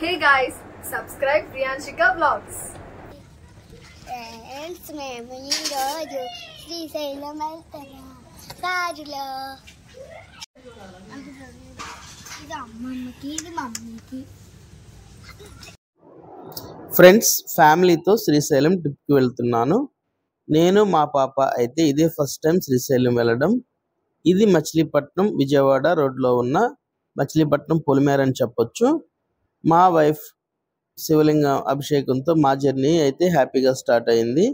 Hey guys, subscribe Priyanshika Vlogs. Friends మేము ఈరోజు శ్రీశైలం వెళ్తున్నాం కారులో. ఇది అమ్మమ్మకి ఇది మమ్మీకి. ఫ్రెండ్స్ ఫ్యామిలీతో శ్రీశైలం ట్రిప్కి వెళ్తున్నాను. నేను మా పాప అయితే ఇదే ఫస్ట్ టైం శ్రీశైలం వెళ్ళడం. ఇది మచిలీపట్నం విజయవాడ రోడ్లో ఉన్న మచిలీపట్నం పొలిమేర అని చెప్పొచ్చు. మా వైఫ్ శివలింగం అభిషేకంతో మా జర్నీ అయితే హ్యాపీగా స్టార్ట్ అయింది.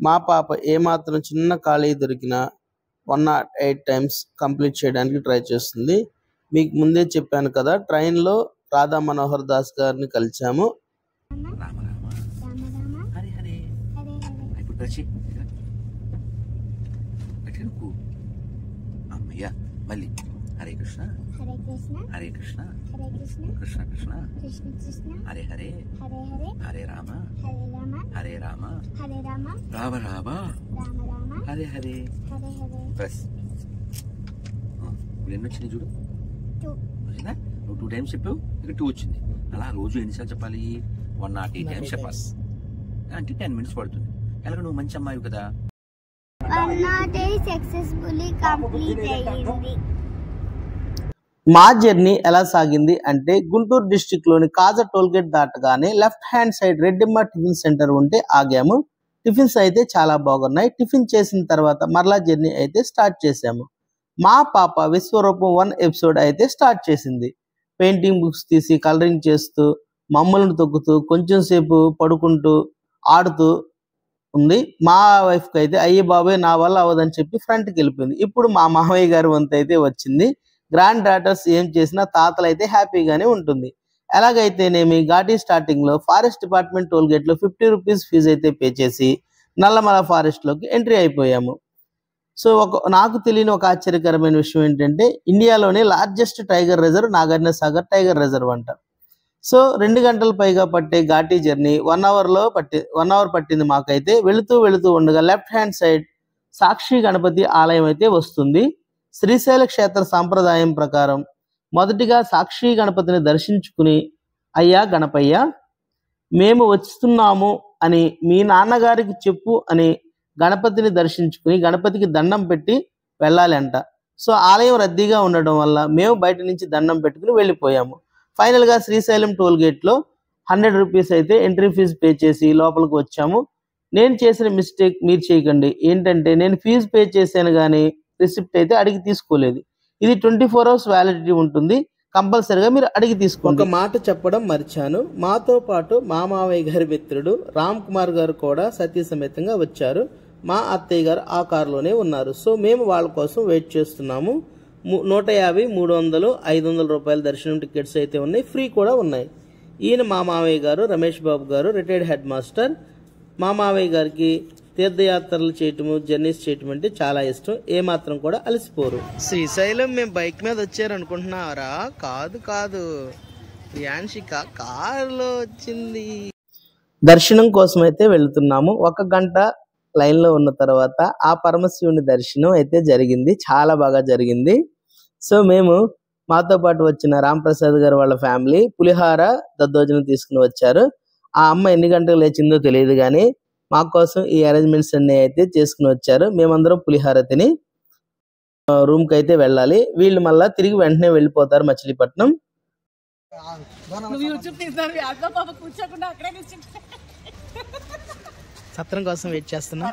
మా పాప ఏమాత్రం చిన్న ఖాళీ దొరికినా 108 టైమ్స్ కంప్లీట్ చేయడానికి ట్రై చేస్తుంది. మీకు ముందే చెప్పాను కదా, ట్రైన్లో రాధా మనోహర్ దాస్ గారిని కలిసాము. హరే కృష్ణ హరే కృష్ణ హరే కృష్ణ హరే కృష్ణ కృష్ణ కృష్ణ కృష్ణ కృష్ణ హరే హరే హరే హరే హరే రామ హరే రామ హరే రామ హరే రామ రామ రామ రామ రామ హరే హరే హరే హరే. ప్లస్ ఇప్పుడు ఎన్ని వచ్చినాయి చూడు. 2 వచ్చిందా? నువ్వు 2 టైమ్స్ చెప్పావు, ఇక్కడ 2 వచ్చింది. అలా రోజు ఎన్నిసార్లు చెప్పాలి? 108 టైమ్స్ చెప్పాలి. అంటే 10 మినిట్స్ పడుతుంది. ఎలాగ నువ్వు మంచి అమ్మాయి కదా. 108 సక్సెస్ఫుల్లీ కంప్లీట్ అయ్యింది. మా జర్నీ ఎలా సాగింది అంటే, గుంటూరు డిస్టిక్ లోని కాజా టోల్గేట్ దాటగానే left hand side Reddemma tiffin centre ఉంటే ఆగాము. టిఫిన్స్ అయితే చాలా బాగున్నాయి. టిఫిన్ చేసిన తర్వాత మరలా జర్నీ అయితే స్టార్ట్ చేసాము. మా పాప విశ్వరూపం 1 ఎపిసోడ్ అయితే స్టార్ట్ చేసింది. పెయింటింగ్ బుక్స్ తీసి కలరింగ్ చేస్తూ, మమ్మల్ని తొక్కుతూ, కొంచెం సేపు పడుకుంటూ ఆడుతూ ఉంది. మా వైఫ్కి అయితే అయ్యే బాబాయ్ నా వల్ల అవ్వదని చెప్పి ఫ్రంట్కి వెళ్ళిపోయింది. ఇప్పుడు మా మామయ్య గారి వంతు అయితే వచ్చింది. గ్రాండ్ డాటర్స్ ఏం చేసినా తాతలు అయితే హ్యాపీగానే ఉంటుంది. ఎలాగైతేనేమి ఘాటీ స్టార్టింగ్ లో ఫారెస్ట్ డిపార్ట్మెంట్ టోల్ గేట్ లో 50 రూపీస్ ఫీజు అయితే పే చేసి నల్లమల ఫారెస్ట్ లోకి ఎంట్రీ అయిపోయాము. సో నాకు తెలియని ఒక ఆశ్చర్యకరమైన విషయం ఏంటంటే, ఇండియాలోనే largest tiger reserve Nagarjuna Sagar tiger reserve అంట. సో 2 గంటల పైగా పట్టే ఘాటీ జర్నీ 1 అవర్ పట్టింది మాకైతే. వెళుతూ ఉండగా లెఫ్ట్ హ్యాండ్ సైడ్ సాక్షి గణపతి ఆలయం అయితే వస్తుంది. శ్రీశైల క్షేత్ర సాంప్రదాయం ప్రకారం మొదటిగా సాక్షి గణపతిని దర్శించుకుని, అయ్యా గణపయ్య, మేము వస్తున్నాము అని మీ నాన్నగారికి చెప్పు అని గణపతిని దర్శించుకుని గణపతికి దండం పెట్టి వెళ్ళాలి అంట. సో ఆలయం రద్దీగా ఉండడం వల్ల మేము బయట నుంచి దండం పెట్టుకుని వెళ్ళిపోయాము. ఫైనల్గా శ్రీశైలం టోల్ గేట్లో 100 రూపీస్ అయితే ఎంట్రీ ఫీజు పే చేసి లోపలికి వచ్చాము. నేను చేసిన మిస్టేక్ మీరు చేయకండి. ఏంటంటే, నేను ఫీజు పే చేశాను కానీ రిసిప్ట్ అయితే అడిగి తీసుకోలేదు. ఇది 24 అవర్స్ వ్యాలిడిటీ ఉంటుంది. కంపల్సరిగా మీరు అడిగి తీసుకోండి. ఒక మాట చెప్పడం మర్చాను. మాతో పాటు మా మామయ్య గారి మిత్రుడు రామ్ కుమార్ గారు కూడా సతీ సమేతంగా వచ్చారు. మా అత్తయ్య గారు ఆ కారులోనే ఉన్నారు. సో మేము వాళ్ళ కోసం వెయిట్ చేస్తున్నాము. 150, 300, 500 రూపాయల దర్శనం టికెట్స్ అయితే ఉన్నాయి. ఫ్రీ కూడా ఉన్నాయి. ఈయన మా మామయ్య గారు రమేష్ బాబు గారు, రిటైర్డ్ హెడ్ మాస్టర్. మా మామయ్య గారికి తీర్థయాత్రలు చేయటము, జర్నీస్ చేయటం అంటే చాలా ఇష్టం. ఏమాత్రం కూడా అలసిపోరు. శ్రీశైలం మేము బైక్ మీద వచ్చారనుకుంటున్నారా? కాదు, యాన్షిక కారులో వచ్చింది. దర్శనం కోసం అయితే వెళ్తున్నాము. 1 గంట లైన్ లో ఉన్న తర్వాత ఆ పరమశివుని దర్శనం అయితే జరిగింది. చాలా బాగా జరిగింది. సో మేము మాతో పాటు వచ్చిన రాంప్రసాద్ గారు వాళ్ళ ఫ్యామిలీ పులిహార దద్దోజనం తీసుకుని వచ్చారు. ఆ అమ్మ ఎన్ని గంటలు లేచిందో తెలియదు కానీ మా కోసం ఈ అరేంజ్మెంట్స్ అన్ని అయితే చేసుకుని వచ్చారు. మేమందరం పులిహార తిని రూమ్ కి అయితే వెళ్ళాలి. వీళ్ళు మళ్ళా తిరిగి వెంటనే వెళ్ళిపోతారు మచిలీపట్నం. సత్రం కోసం వెయిట్ చేస్తున్నా.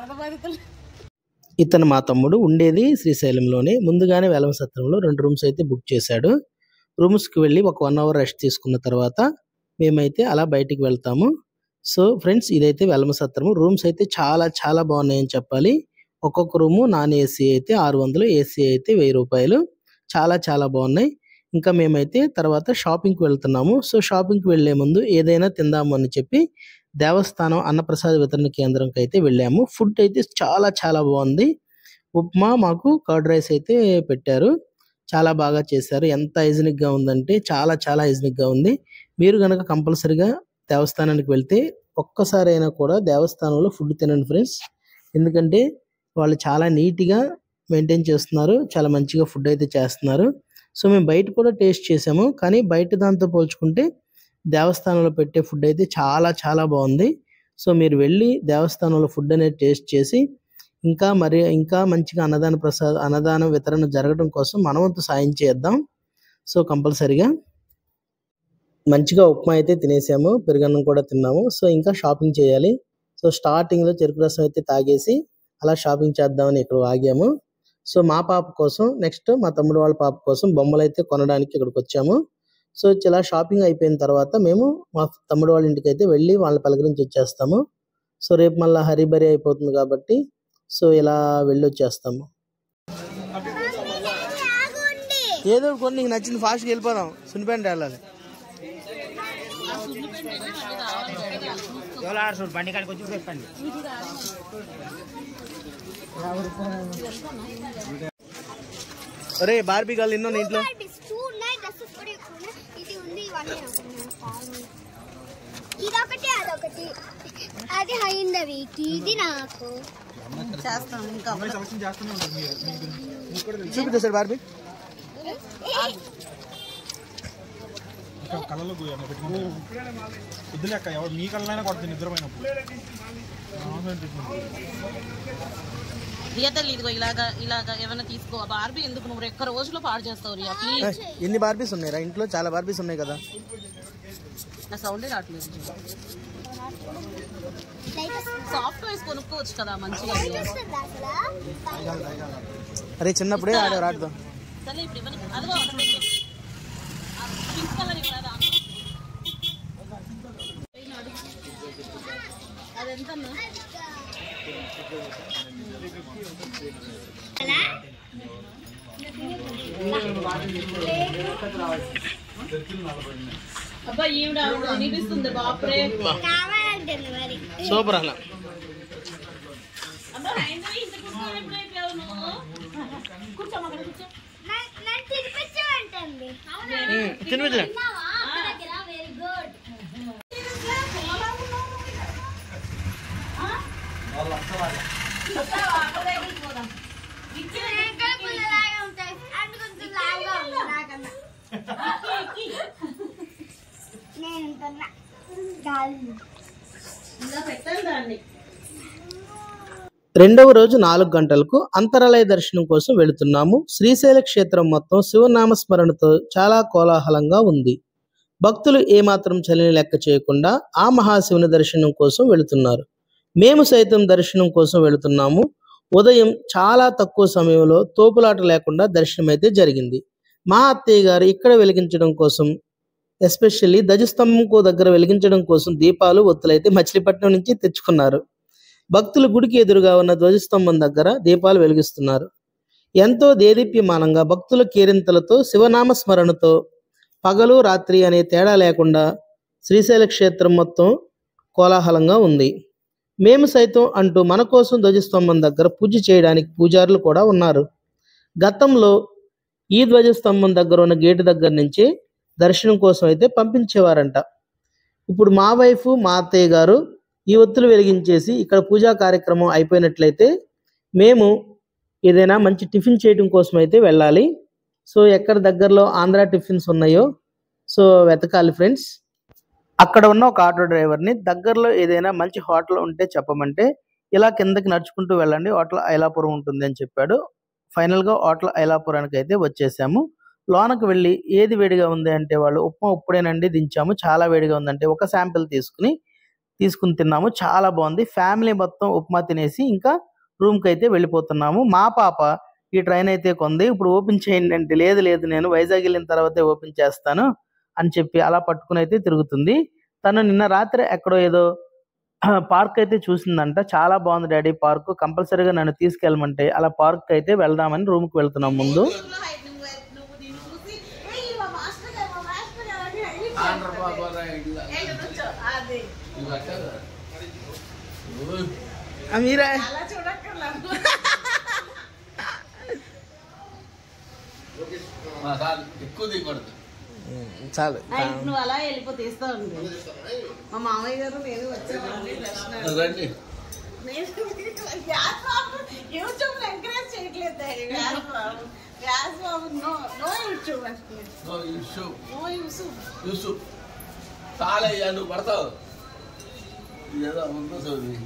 ఇతను మా తమ్ముడు ఉండేది శ్రీశైలంలోనే. ముందుగానే వెలమ సత్రంలో 2 రూమ్స్ అయితే బుక్ చేశాడు. రూమ్స్ కి వెళ్ళి ఒక 1 అవర్ రెస్ట్ తీసుకున్న తర్వాత మేమైతే అలా బయటికి వెళ్తాము. సో ఫ్రెండ్స్, ఇదైతే వెలమ సత్రము. రూమ్స్ అయితే చాలా బాగున్నాయని చెప్పాలి. ఒక్కొక్క రూము నాన్ ఏసీ అయితే 600, ఏసీ అయితే 1000 రూపాయలు. చాలా బాగున్నాయి. ఇంకా మేమైతే తర్వాత షాపింగ్కి వెళ్తున్నాము. సో షాపింగ్కి వెళ్లే ముందు ఏదైనా తిందాము అని చెప్పి దేవస్థానం అన్నప్రసాద వితరణ కేంద్రంకి అయితే వెళ్ళాము. ఫుడ్ అయితే చాలా బాగుంది. ఉప్మా, మాకు కర్డ్ రైస్ అయితే పెట్టారు. చాలా బాగా చేశారు. ఎంత హైజీనిక్ గా ఉందంటే చాలా హైజీనిక్ గా ఉంది. మీరు గనక కంపల్సరిగా దేవస్థానానికి వెళ్తే ఒక్కసారి అయినా కూడా దేవస్థానంలో ఫుడ్ తినండి ఫ్రెండ్స్. ఎందుకంటే వాళ్ళు చాలా నీట్గా మెయింటైన్ చేస్తున్నారు. చాలా మంచిగా ఫుడ్ అయితే చేస్తున్నారు. సో మేము బయట కూడా టేస్ట్ చేసాము. కానీ బయట దాంతో పోల్చుకుంటే దేవస్థానంలో పెట్టే ఫుడ్ అయితే చాలా చాలా బాగుంది. సో మీరు వెళ్ళి దేవస్థానంలో ఫుడ్ అనేది టేస్ట్ చేసి ఇంకా మంచిగా అన్నదాన వితరణ జరగడం కోసం మనవంతు సాయం చేద్దాం. సో కంపల్సరిగా మంచిగా ఉప్మా అయితే తినేసాము, పెరుగన్నం కూడా తిన్నాము. సో ఇంకా షాపింగ్ చేయాలి. సో స్టార్టింగ్లో చెరుకు రసం అయితే తాగేసి అలా షాపింగ్ చేద్దామని ఇక్కడ ఆగాము. సో మా పాప కోసం, నెక్స్ట్ మా తమ్ముడు వాళ్ళ పాప కోసం బొమ్మలు అయితే కొనడానికి ఇక్కడికి వచ్చాము. సో ఇలా షాపింగ్ అయిపోయిన తర్వాత మేము మా తమ్ముడు వాళ్ళ ఇంటికి అయితే వెళ్ళి వాళ్ళ పలకరించి వచ్చేస్తాము. సో రేపు మళ్ళీ హరిబరి అయిపోతుంది కాబట్టి సో ఇలా వెళ్ళి వచ్చేస్తాము. ఏదో కొన్ని నీకు నచ్చింది ఫాస్ట్గా వెళ్ళిపోదాం. సున్నిపేంట వెళ్ళాలి. అరే బార్బీ గర్ల్ ఎన్నో ఇంట్లో ఇదొకటి అదొకటి, అది అయిందవి ఇది నాకు చేస్తాను. ఇంకా చూపిద్దా సార్ బార్బీ కళ్ళలో వద్దులేక ఎవరు మీ కళ్ళైనా కొడుతుంది నిద్రపోయినప్పుడు. ఇదిగో ఇలాగా ఏమైనా తీసుకో. బార్బీ ఎందుకు నువ్వు ఒక్క రోజులో పాడు చేస్తావు రియా? ప్లీజ్. ఎన్ని బార్బీస్ ఉన్నాయిరా ఇంట్లో? చాలా బార్బీస్ ఉన్నాయి కదా. నా సౌండే రావట్లేదు. సాఫ్ట్ వైస్ కొనుక్కోవచ్చు కదా మంచిగా. అరే చిన్నప్పుడే ఆడేవారు ఆడదాం. సరే ఇప్పుడు ఇవ్వని అదిగో పింక్ కలర్ ఇవ్వదా? అదెంతమ్మా? అబ్బా ఈవిడ వినిపిస్తుంది. బాప్రే సూపర్. అలా తినిపించలే. రెండవ రోజు 4 గంటలకు అంతరాలయ దర్శనం కోసం వెళుతున్నాము. శ్రీశైల క్షేత్రం మొత్తం శివనామస్మరణతో చాలా కోలాహలంగా ఉంది. భక్తులు ఏమాత్రం చలిని లెక్క చేయకుండా ఆ మహాశివుని దర్శనం కోసం వెళుతున్నారు. మేము సైతం దర్శనం కోసం వెళుతున్నాము. ఉదయం చాలా తక్కువ సమయంలో తోపులాట లేకుండా దర్శనం అయితే జరిగింది. మా అత్తయ్య గారు ఇక్కడ వెలిగించడం కోసం, ఎస్పెషల్లీ ధ్వజస్తంభంకు దగ్గర వెలిగించడం కోసం దీపాలు ఒత్తులైతే మచిలీపట్నం నుంచి తెచ్చుకున్నారు. భక్తులు గుడికి ఎదురుగా ఉన్న ధ్వజస్తంభం దగ్గర దీపాలు వెలిగిస్తున్నారు. ఎంతో దేదీప్యమానంగా భక్తుల కేరింతలతో శివనామ స్మరణతో పగలు రాత్రి అనే తేడా లేకుండా శ్రీశైల క్షేత్రం మొత్తం కోలాహలంగా ఉంది. మేము సైతం అంటూ మన కోసం ధ్వజస్తంభం దగ్గర పూజ చేయడానికి పూజారులు కూడా ఉన్నారు. గతంలో ఈ ధ్వజస్తంభం దగ్గర ఉన్న గేటు దగ్గర నుంచి దర్శనం కోసం అయితే పంపించేవారంట. ఇప్పుడు మా వైఫ్, మా అత్తయ్య గారు ఈ ఒత్తులు వెలిగించేసి ఇక్కడ పూజా కార్యక్రమం అయిపోయినట్లయితే మేము ఏదైనా మంచి టిఫిన్ చేయడం కోసం అయితే వెళ్ళాలి. సో ఎక్కడ దగ్గరలో ఆంధ్ర టిఫిన్స్ ఉన్నాయో సో వెతకాలి ఫ్రెండ్స్. అక్కడ ఉన్న ఒక ఆటో డ్రైవర్ని దగ్గరలో ఏదైనా మంచి హోటల్ ఉంటే చెప్పమంటే ఇలా కిందకి నడుచుకుంటూ వెళ్ళండి, హోటల్ ఐలాపురం ఉంటుంది అని చెప్పాడు. ఫైనల్గా హోటల్ ఐలాపురానికి అయితే వచ్చేసాము. లోనకు వెళ్ళి ఏది వేడిగా ఉంది అంటే వాళ్ళు ఉప్మా ఇప్పుడేనండి దించాము, చాలా వేడిగా ఉందంటే ఒక శాంపిల్ తీసుకుని తిన్నాము. చాలా బాగుంది. ఫ్యామిలీ మొత్తం ఉప్మా తినేసి ఇంకా రూమ్కి అయితే వెళ్ళిపోతున్నాము. మా పాప ఈ ట్రైన్ అయితే కొంది. ఇప్పుడు ఓపెన్ చేయండి అంటే లేదు నేను వైజాగ్ వెళ్ళిన తర్వాతే ఓపెన్ చేస్తాను అని చెప్పి అలా పట్టుకుని అయితే తిరుగుతుంది. తను నిన్న రాత్రి ఎక్కడో ఏదో పార్క్ అయితే చూసిందంట. చాలా బాగుంది డాడీ పార్క్, కంపల్సరీగా నన్ను తీసుకెళ్ళమంటే అలా పార్క్ అయితే వెళ్దామని రూమ్కి వెళ్తున్నాం. ముందు మీరా చాలు నువ్వు అలా వెళ్ళిపోతే ఇస్తా ఉంది. మా మామయ్య గారు నేను వచ్చాను. యూట్యూబ్ ఎంకరేజ్ చేయట్లేదు. వ్యాస్ బాబు నో యూట్యూబ్. చాలా నువ్వు పడతావు ఏదో ఉందో చదివి